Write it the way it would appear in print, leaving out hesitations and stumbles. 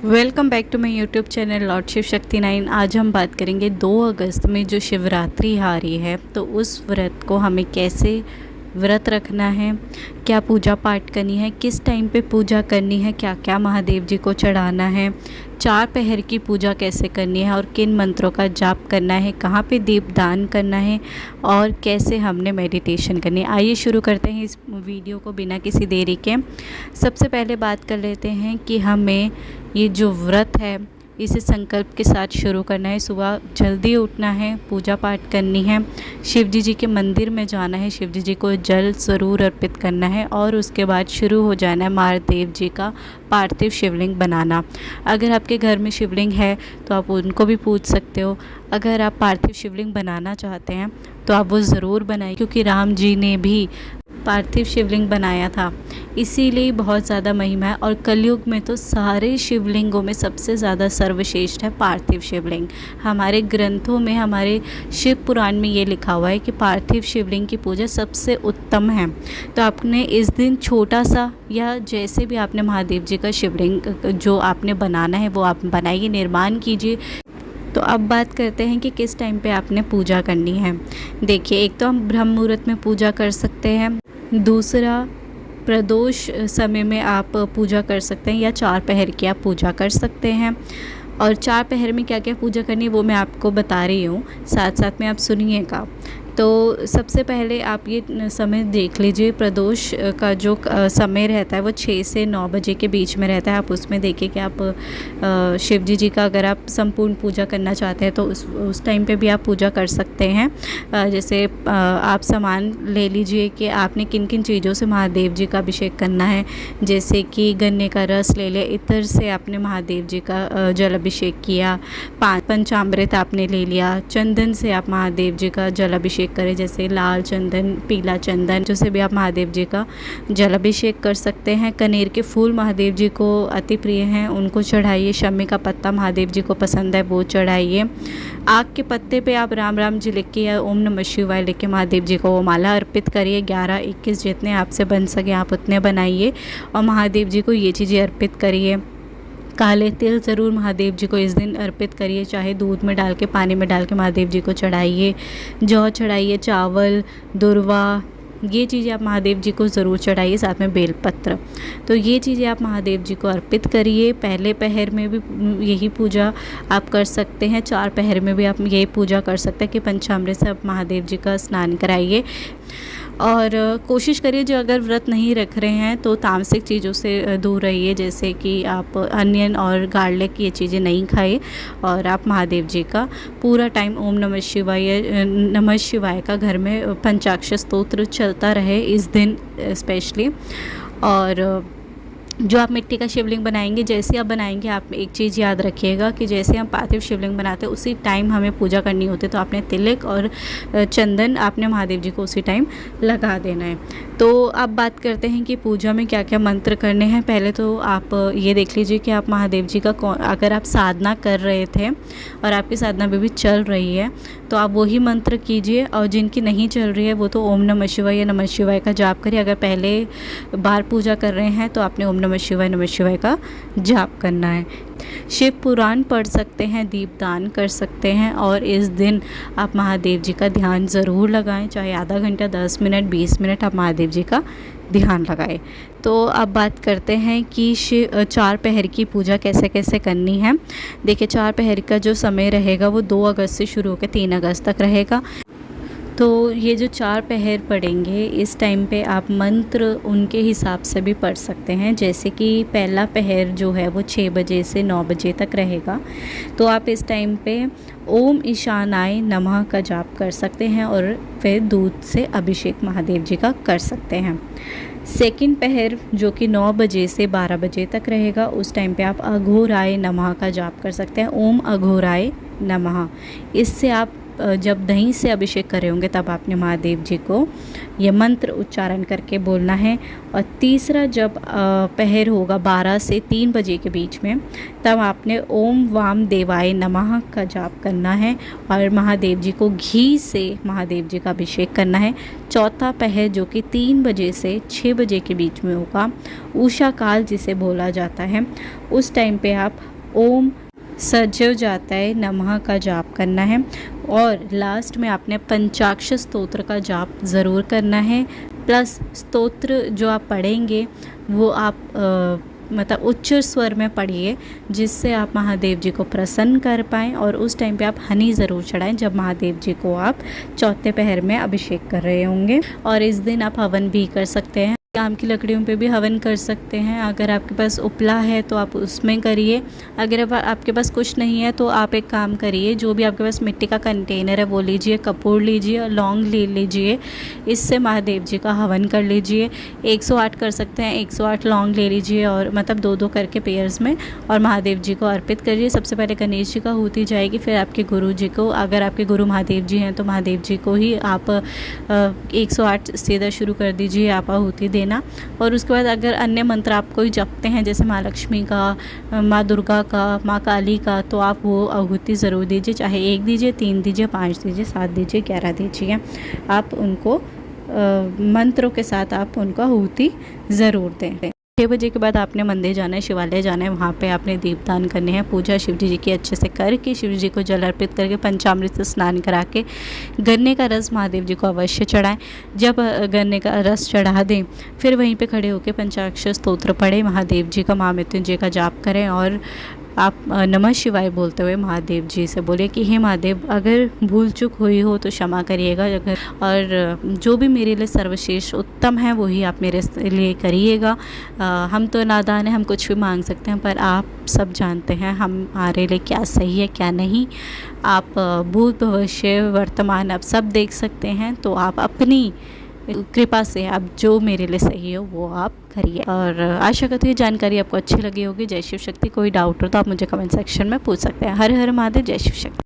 Welcome back to my YouTube channel lord Shiv Shakti 9। आज हम बात करेंगे 2 अगस्त में जो शिवरात्रि आ रही है, तो उस व्रत को हमें कैसे व्रत रखना है, क्या पूजा पाठ करनी है, किस टाइम पे पूजा करनी है, क्या क्या महादेव जी को चढ़ाना है, 4 पहर की पूजा कैसे करनी है और किन मंत्रों का जाप करना है, कहाँ पे दीपदान करना है और कैसे हमने मेडिटेशन करनी है। आइए शुरू करते हैं इस वीडियो को बिना किसी देरी के। सबसे पहले बात कर लेते हैं कि हमें ये जो व्रत है इसे संकल्प के साथ शुरू करना है। सुबह जल्दी उठना है, पूजा पाठ करनी है, शिवजी जी के मंदिर में जाना है, शिवजी जी को जल ज़रूर अर्पित करना है और उसके बाद शुरू हो जाना है महादेव जी का पार्थिव शिवलिंग बनाना। अगर आपके घर में शिवलिंग है तो आप उनको भी पूज सकते हो। अगर आप पार्थिव शिवलिंग बनाना चाहते हैं तो आप वो ज़रूर बनाएं, क्योंकि राम जी ने भी पार्थिव शिवलिंग बनाया था, इसीलिए बहुत ज़्यादा महिमा है। और कलयुग में तो सारे शिवलिंगों में सबसे ज़्यादा सर्वश्रेष्ठ है पार्थिव शिवलिंग। हमारे ग्रंथों में, हमारे शिव पुराण में ये लिखा हुआ है कि पार्थिव शिवलिंग की पूजा सबसे उत्तम है। तो आपने इस दिन छोटा सा या जैसे भी आपने महादेव जी का शिवलिंग जो आपने बनाना है वो आप बनाइए, निर्माण कीजिए। तो अब बात करते हैं कि किस टाइम पे आपने पूजा करनी है। देखिए, एक तो हम ब्रह्म मुहूर्त में पूजा कर सकते हैं, दूसरा प्रदोष समय में आप पूजा कर सकते हैं, या 4 पहर की आप पूजा कर सकते हैं। और 4 पहर में क्या क्या पूजा करनी है वो मैं आपको बता रही हूँ, साथ साथ में आप सुनिएगा। तो सबसे पहले आप ये समय देख लीजिए, प्रदोष का जो समय रहता है वो 6 से 9 बजे के बीच में रहता है। आप उसमें देखिए कि आप शिव जी का अगर आप संपूर्ण पूजा करना चाहते हैं तो उस टाइम पे भी आप पूजा कर सकते हैं। जैसे आप सामान ले लीजिए कि आपने किन किन चीज़ों से महादेव जी का अभिषेक करना है। जैसे कि गन्ने का रस ले लिया, इत्र से आपने महादेव जी का जल अभिषेक किया, पंचामृत आपने ले लिया, चंदन से आप महादेव जी का जल अभिषेक करें, जैसे लाल चंदन, पीला चंदन, जिससे भी आप महादेव जी का जल अभिषेक कर सकते हैं। कनेर के फूल महादेव जी को अति प्रिय हैं, उनको चढ़ाइए। शमी का पत्ता महादेव जी को पसंद है, वो चढ़ाइए। आग के पत्ते पे आप राम राम जी लिख के या ओम नमः शिवाय लिख के महादेव जी को वो माला अर्पित करिए। 11-21 जितने आपसे बन सके आप उतने बनाइए और महादेव जी को ये चीज़ें अर्पित करिए। काले तिल ज़रूर महादेव जी को इस दिन अर्पित करिए, चाहे दूध में डाल के, पानी में डाल के महादेव जी को चढ़ाइए। जौ चढ़ाइए, चावल, दुर्वा, ये चीज़ें आप महादेव जी को ज़रूर चढ़ाइए, साथ में बेलपत्र। तो ये चीज़ें आप महादेव जी को अर्पित करिए। पहले पहर में भी यही पूजा आप कर सकते हैं, 4 पहर में भी आप यही पूजा कर सकते हैं कि पंचामृत से आप महादेव जी का स्नान कराइए। और कोशिश करिए, जो अगर व्रत नहीं रख रहे हैं तो तामसिक चीज़ों से दूर रहिए, जैसे कि आप अनियन और गार्लिक ये चीज़ें नहीं खाइए। और आप महादेव जी का पूरा टाइम ओम नमः शिवाय का घर में पंचाक्षर स्तोत्र चलता रहे इस दिन स्पेशली। और जो आप मिट्टी का शिवलिंग बनाएंगे, जैसे आप बनाएंगे, आप एक चीज़ याद रखिएगा कि जैसे हम पार्थिव शिवलिंग बनाते हैं उसी टाइम हमें पूजा करनी होती है। तो आपने तिलक और चंदन आपने महादेव जी को उसी टाइम लगा देना है। तो अब बात करते हैं कि पूजा में क्या क्या मंत्र करने हैं। पहले तो आप ये देख लीजिए कि आप महादेव जी का अगर आप साधना कर रहे थे और आपकी साधना भी चल रही है तो आप वही मंत्र कीजिए, और जिनकी नहीं चल रही है वो तो ओम नमः शिवाय या नमः शिवाय का जाप करिए। अगर पहले बार पूजा कर रहे हैं तो आपने ओम नमः शिवाय का जाप करना है। शिव पुराण पढ़ सकते हैं, दीपदान कर सकते हैं, और इस दिन आप महादेव जी का ध्यान ज़रूर लगाएं, चाहे आधा घंटा, 10 मिनट, 20 मिनट आप महादेव जी का ध्यान लगाएं। तो अब बात करते हैं कि 4 पहर की पूजा कैसे कैसे करनी है। देखिए, 4 पहर का जो समय रहेगा वो 2 अगस्त से शुरू होकर 3 अगस्त तक रहेगा। तो ये जो 4 पहर पढ़ेंगे इस टाइम पे आप मंत्र उनके हिसाब से भी पढ़ सकते हैं। जैसे कि पहला पहर जो है वो 6 बजे से 9 बजे तक रहेगा, तो आप इस टाइम पे ओम ईशानाय नमः का जाप कर सकते हैं और फिर दूध से अभिषेक महादेव जी का कर सकते हैं। सेकंड पहर जो कि 9 बजे से 12 बजे तक रहेगा, उस टाइम पे आप अघोराय नमः का जाप कर सकते हैं, ओम अघोराय नमः। इससे आप जब दही से अभिषेक कर रहे होंगे तब आपने महादेव जी को ये मंत्र उच्चारण करके बोलना है। और तीसरा जब पहर होगा 12 से 3 बजे के बीच में, तब आपने ओम वाम देवाय नमः का जाप करना है और महादेव जी को घी से महादेव जी का अभिषेक करना है। चौथा पहर जो कि 3 बजे से 6 बजे के बीच में होगा, उषा काल जिसे बोला जाता है, उस टाइम पे आप ओम सज्जो जाता है नमः का जाप करना है। और लास्ट में आपने पंचाक्षर स्तोत्र का जाप ज़रूर करना है। प्लस स्तोत्र जो आप पढ़ेंगे वो आप मतलब उच्च स्वर में पढ़िए, जिससे आप महादेव जी को प्रसन्न कर पाएँ। और उस टाइम पे आप हनी ज़रूर चढ़ाएं जब महादेव जी को आप चौथे पहर में अभिषेक कर रहे होंगे। और इस दिन आप हवन भी कर सकते हैं, आम की लकड़ियों पे भी हवन कर सकते हैं। अगर आपके पास उपला है तो आप उसमें करिए, अगर आपके पास कुछ नहीं है तो आप एक काम करिए, जो भी आपके पास मिट्टी का कंटेनर है वो लीजिए, कपूर लीजिए, लौंग ले लीजिए, इससे महादेव जी का हवन कर लीजिए। 108 कर सकते हैं, 108 लौंग ले लीजिए और मतलब 2-2 करके पेयर्स में, और महादेव जी को अर्पित करिए। सबसे पहले गणेश जी का होती जाएगी, फिर आपके गुरु जी को, अगर आपके गुरु महादेव जी हैं तो महादेव जी को ही आप 108 सीधा शुरू कर दीजिए आप आहुति देना। और उसके बाद अगर अन्य मंत्र आप कोई जपते हैं जैसे माँ लक्ष्मी का, माँ दुर्गा का, माँ काली का, तो आप वो आहुति ज़रूर दीजिए, चाहे 1 दीजिए, 3 दीजिए, 5 दीजिए, 7 दीजिए, 11 दीजिए। आप उनको मंत्रों के साथ आप उनको आहुति ज़रूर दें। 6 बजे के बाद आपने मंदिर जाना है, शिवालय जाना है, वहाँ पे आपने दीपदान करने हैं, पूजा शिव जी की अच्छे से करके, शिव जी को जल अर्पित करके, पंचामृत से स्नान करा के गन्ने का रस महादेव जी को अवश्य चढ़ाएं। जब गन्ने का रस चढ़ा दें फिर वहीं पे खड़े होकर पंचाक्षर स्तोत्र पढ़ें, महादेव जी का, महामृत्युंजय का जाप करें और आप नमः शिवाय बोलते हुए महादेव जी से बोले कि हे महादेव, अगर भूल चूक हुई हो तो क्षमा करिएगा, अगर और जो भी मेरे लिए सर्वश्रेष्ठ उत्तम है वही आप मेरे लिए करिएगा। हम तो नादान हैं, हम कुछ भी मांग सकते हैं, पर आप सब जानते हैं हमारे लिए क्या सही है क्या नहीं। आप भूत भविष्य वर्तमान आप सब देख सकते हैं, तो आप अपनी कृपा से आप जो मेरे लिए सही हो वो आप करिए। और आशा करती हूँ जानकारी आपको अच्छी लगी होगी। जय शिव शक्ति। कोई डाउट हो तो आप मुझे कमेंट सेक्शन में पूछ सकते हैं। हर हर महादेव, जय शिव शक्ति।